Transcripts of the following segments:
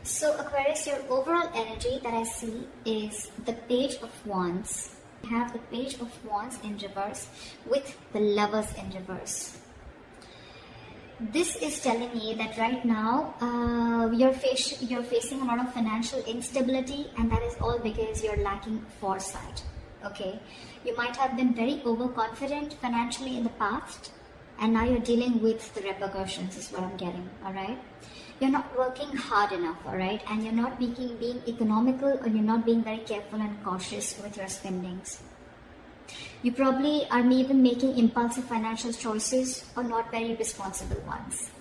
So Aquarius, your overall energy that I see is the Page of Wands. You have the Page of Wands in reverse with the Lovers in reverse. This is telling me that right now you're facing a lot of financial instability, and that is all because you're lacking foresight. Okay, you might have been very overconfident financially in the past, and now you're dealing with the repercussions is what I'm getting. All right, you're not working hard enough, all right, and you're not being economical, or you're not being very careful and cautious with your spendings. You probably are maybe making impulsive financial choices or not very responsible ones.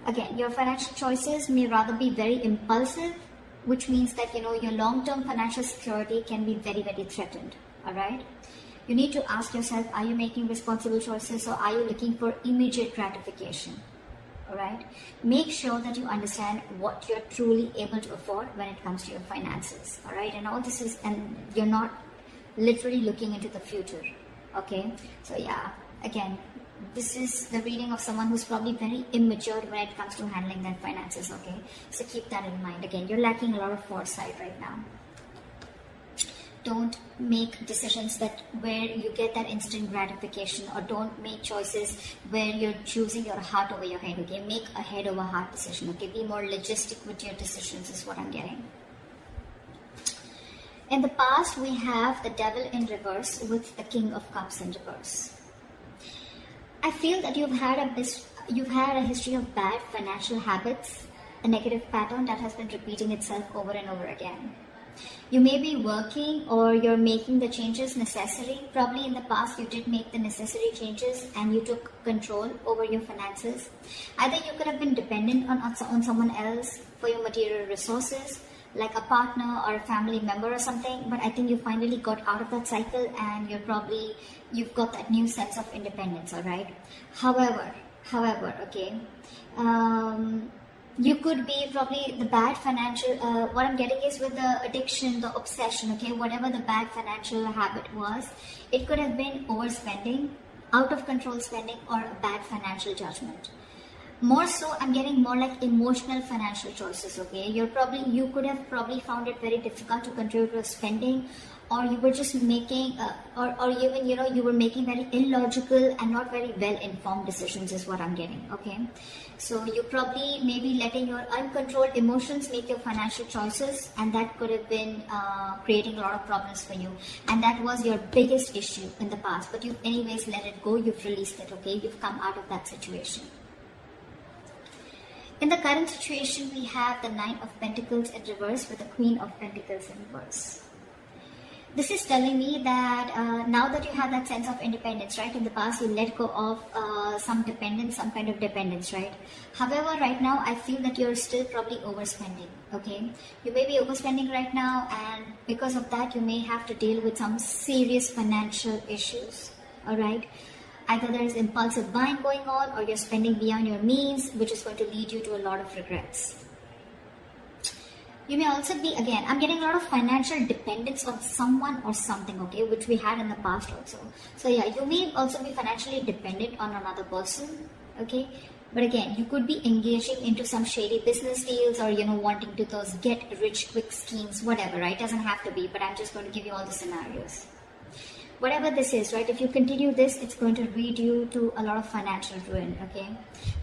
Again, your financial choices may rather be very impulsive, which means that your long-term financial security can be very, very threatened. All right. You need to ask yourself, are you making responsible choices, or are you looking for immediate gratification? All right. Make sure that you understand what you're truly able to afford when it comes to your finances. All right. And all this is, and you're not literally looking into the future. Okay. So yeah, again, this is the reading of someone who's probably very immature when it comes to handling their finances. Okay. So keep that in mind. Again, you're lacking a lot of foresight right now. Don't make decisions where you get that instant gratification, or don't make choices where you're choosing your heart over your head. Okay, make a head over heart decision. Okay, be more logistic with your decisions is what I'm getting. In the past, we have the Devil in reverse with the King of Cups in reverse. I feel that you've had a history of bad financial habits, a negative pattern that has been repeating itself over and over again. You may be working, or you're making the changes necessary. Probably in the past you did make the necessary changes and you took control over your finances. Either you could have been dependent on someone else for your material resources, like a partner or a family member or something, but I think you finally got out of that cycle, and you've got that new sense of independence. All right. However, okay, you could be probably the bad financial, what I'm getting is with the addiction, the obsession, okay, whatever the bad financial habit was, it could have been overspending, out of control spending, or a bad financial judgment. More so, I'm getting more like emotional financial choices, okay. You could have probably found it very difficult to control your spending, or you were just making, or even, you were making very illogical and not very well-informed decisions is what I'm getting, okay. So you probably maybe letting your uncontrolled emotions make your financial choices, and that could have been creating a lot of problems for you. And that was your biggest issue in the past, but you've anyways let it go, you've released it, okay. You've come out of that situation. In the current situation, we have the Nine of Pentacles in reverse with the Queen of Pentacles in reverse. This is telling me that now that you have that sense of independence, right? In the past, you let go of some kind of dependence, right? However, right now, I feel that you're still probably overspending, okay? You may be overspending right now, and because of that, you may have to deal with some serious financial issues, all right? Either there is impulsive buying going on, or you're spending beyond your means, which is going to lead you to a lot of regrets. You may also be, again, I'm getting a lot of financial dependence on someone or something, okay, which we had in the past also. So yeah, you may also be financially dependent on another person, okay. But again, you could be engaging into some shady business deals, or, wanting to those get rich quick schemes, whatever, right? Doesn't have to be, but I'm just going to give you all the scenarios. Whatever this is, right, if you continue this, it's going to lead you to a lot of financial ruin, okay?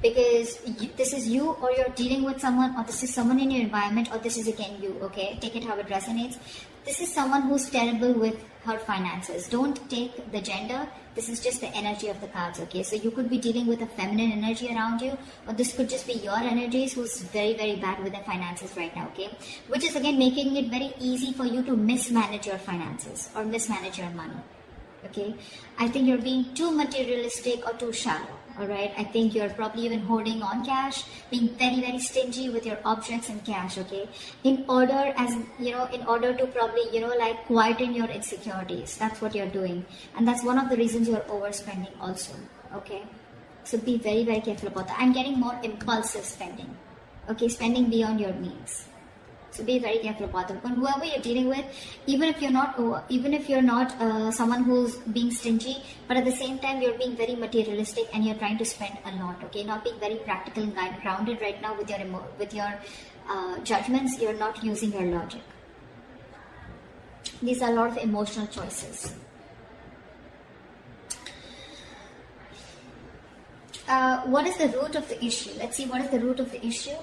Because this is you, or you're dealing with someone, or this is someone in your environment, or this is again you, okay? Take it how it resonates. This is someone who's terrible with her finances. Don't take the gender. This is just the energy of the cards, okay? So you could be dealing with a feminine energy around you, or this could just be your energies who's very, very bad with their finances right now, okay? Which is again making it very easy for you to mismanage your finances or mismanage your money. Okay, I think you're being too materialistic or too shallow. All right, I think you're probably even holding on cash, being very, very stingy with your objects and cash. Okay, in order to probably like quieten your insecurities. That's what you're doing, and that's one of the reasons you're overspending also. Okay, so be very, very careful about that. I'm getting more impulsive spending. Okay, spending beyond your means. So be very careful about them. And whoever you're dealing with, even if you're not someone who's being stingy, but at the same time you're being very materialistic and you're trying to spend a lot. Okay, not being very practical and grounded right now with your judgments. You're not using your logic. These are a lot of emotional choices. What is the root of the issue? Let's see what is the root of the issue.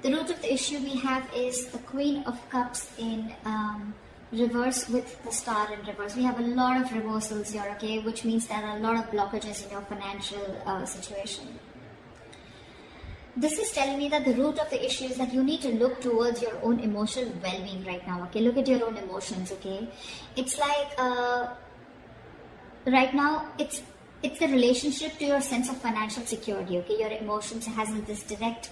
The root of the issue we have is the Queen of Cups in reverse with the Star in reverse. We have a lot of reversals here, okay, which means there are a lot of blockages in your financial situation. This is telling me that the root of the issue is that you need to look towards your own emotional well-being right now, okay? Look at your own emotions, okay? It's like, right now, it's the relationship to your sense of financial security, okay? Your emotions has this direct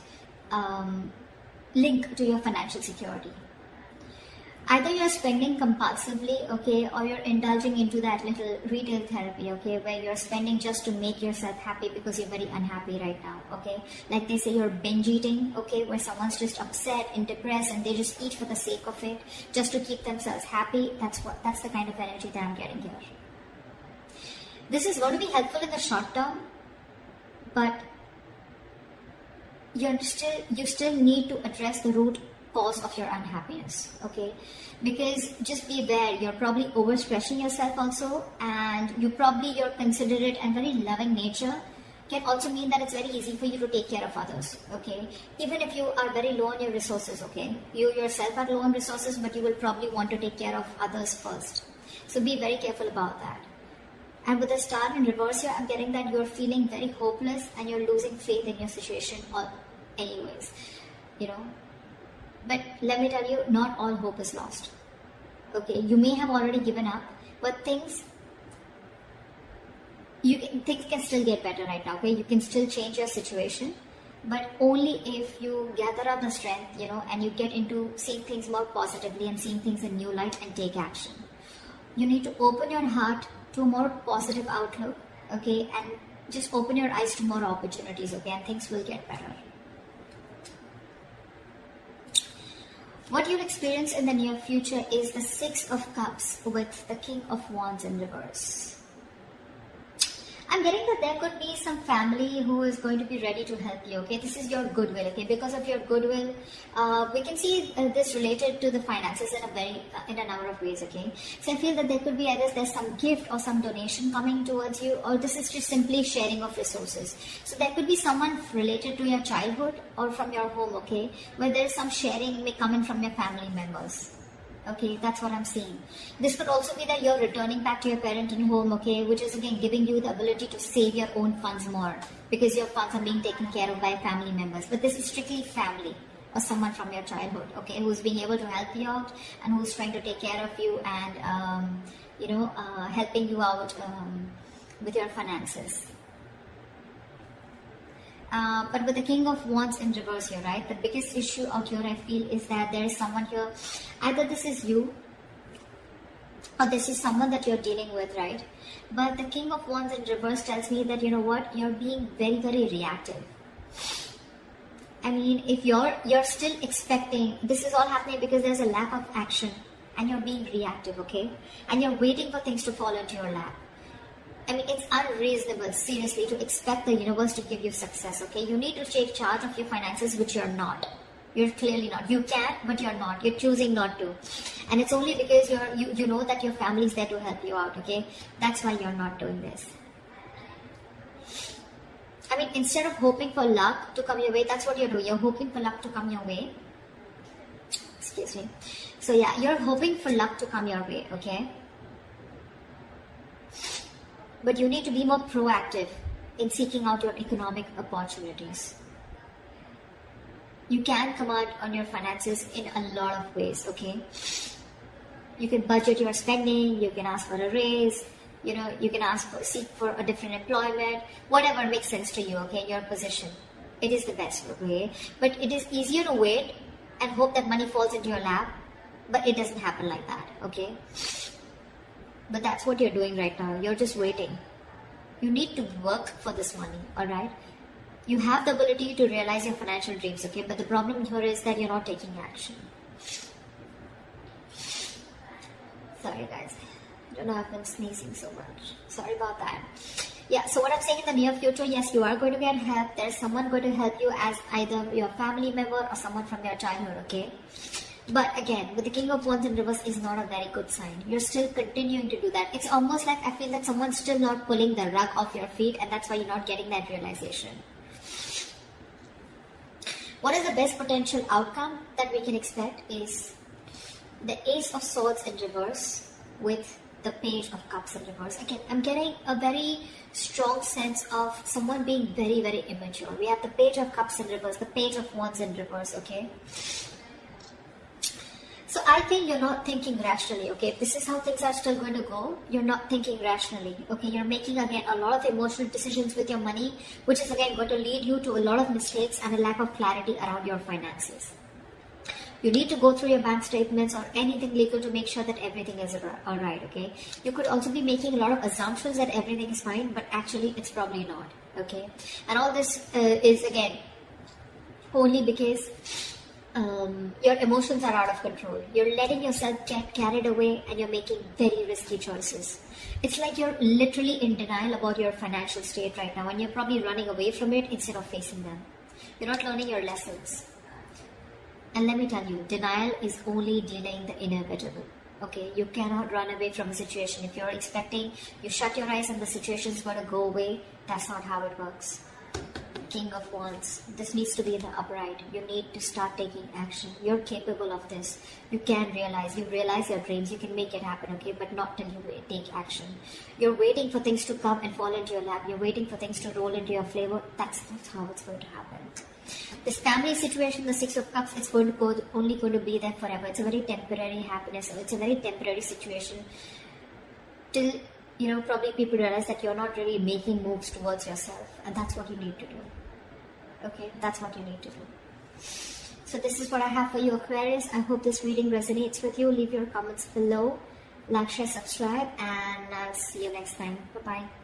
link to your financial security. Either you're spending compulsively, okay, or you're indulging into that little retail therapy, okay, where you're spending just to make yourself happy because you're very unhappy right now, okay. Like they say, you're binge eating, okay, where someone's just upset and depressed and they just eat for the sake of it, just to keep themselves happy. That's the kind of energy that I'm getting here. This is going to be helpful in the short term, but you still need to address the root cause of your unhappiness, okay? Because just be aware, you're probably overstressing yourself also, and your considerate and very loving nature can also mean that it's very easy for you to take care of others, okay? Even if you are very low on your resources, okay? You yourself are low on resources, but you will probably want to take care of others first. So be very careful about that. And with the Star in reverse here, I'm getting that you're feeling very hopeless and you're losing faith in your situation anyways, you know. But let me tell you, not all hope is lost. Okay, you may have already given up, but things can still get better right now. Okay, you can still change your situation, but only if you gather up the strength, you know, and you get into seeing things more positively and seeing things in new light and take action. You need to open your heart to a more positive outlook, okay, and just open your eyes to more opportunities, okay, and things will get better. What you'll experience in the near future is the Six of Cups with the King of Wands in reverse. I'm getting that there could be some family who is going to be ready to help you, okay? This is your goodwill, okay? Because of your goodwill, we can see this related to the finances in a number of ways, okay? So I feel that there could be either there's some gift or some donation coming towards you, or this is just simply sharing of resources. So there could be someone related to your childhood or from your home, okay? Where there's some sharing may come in from your family members. Okay, that's what I'm seeing. This could also be that you're returning back to your parent and home, okay, which is again giving you the ability to save your own funds more because your funds are being taken care of by family members. But this is strictly family or someone from your childhood, okay, who's being able to help you out and who's trying to take care of you and, helping you out with your finances. But with the King of Wands in reverse here, right, the biggest issue out here I feel is that there is someone here, either this is you or this is someone that you're dealing with, right? But the King of Wands in reverse tells me that, you know what, you're being very, very reactive. I mean, if you're still expecting, this is all happening because there's a lack of action and you're being reactive, okay? And you're waiting for things to fall into your lap. I mean, it's unreasonable, seriously, to expect the universe to give you success, okay? You need to take charge of your finances, which you're not. You're clearly not. You can, but you're not. You're choosing not to. And it's only because you know that your family is there to help you out, okay? That's why you're not doing this. I mean, instead of hoping for luck to come your way, that's what you're doing. You're hoping for luck to come your way. Excuse me. So yeah, you're hoping for luck to come your way, okay? But you need to be more proactive in seeking out your economic opportunities. You can command on your finances in a lot of ways, okay? You can budget your spending, you can ask for a raise, you know, you can seek for a different employment, whatever makes sense to you, okay, in your position. It is the best, okay? But it is easier to wait and hope that money falls into your lap, but it doesn't happen like that, okay? But that's what you're doing right now. You're just waiting. You need to work for this money, alright? You have the ability to realize your financial dreams, okay? But the problem here is that you're not taking action. Sorry guys, I don't know, I've been sneezing so much. Sorry about that. Yeah, so what I'm saying, in the near future, yes, you are going to get help. There's someone going to help you, as either your family member or someone from your childhood, okay? But again, with the King of Wands in reverse is not a very good sign. You're still continuing to do that. It's almost like I feel that someone's still not pulling the rug off your feet, and that's why you're not getting that realization. What is the best potential outcome that we can expect is the Ace of Swords in reverse with the Page of Cups in reverse. Again, I'm getting a very strong sense of someone being very, very immature. We have the Page of Cups in reverse, the Page of Wands in reverse, okay? So I think you're not thinking rationally, okay? If this is how things are still going to go, you're not thinking rationally, okay? You're making, again, a lot of emotional decisions with your money, which is, again, going to lead you to a lot of mistakes and a lack of clarity around your finances. You need to go through your bank statements or anything legal to make sure that everything is alright, okay? You could also be making a lot of assumptions that everything is fine, but actually it's probably not, okay? And all this is, again, only because your emotions are out of control. You're letting yourself get carried away and you're making very risky choices. It's like you're literally in denial about your financial state right now, and you're probably running away from it instead of facing them. You're not learning your lessons. And let me tell you, denial is only delaying the inevitable. Okay, you cannot run away from a situation. If you're expecting, you shut your eyes and the situation is going to go away, that's not how it works. King of Wands, this needs to be in the upright. You need to start taking action. You're capable of this. You can realize, you realize your dreams, you can make it happen, okay? But not till you take action. You're waiting for things to come and fall into your lap. You're waiting for things to roll into your flavor. That's not how it's going to happen. This family situation, the Six of Cups, it's going to go, only going to be there forever. It's a very temporary happiness. It's a very temporary situation. Till, you know, probably people realize that you're not really making moves towards yourself. And that's what you need to do. Okay, that's what you need to do. So this is what I have for you, Aquarius. I hope this reading resonates with you. Leave your comments below. Like, share, subscribe, and I'll see you next time. Bye-bye.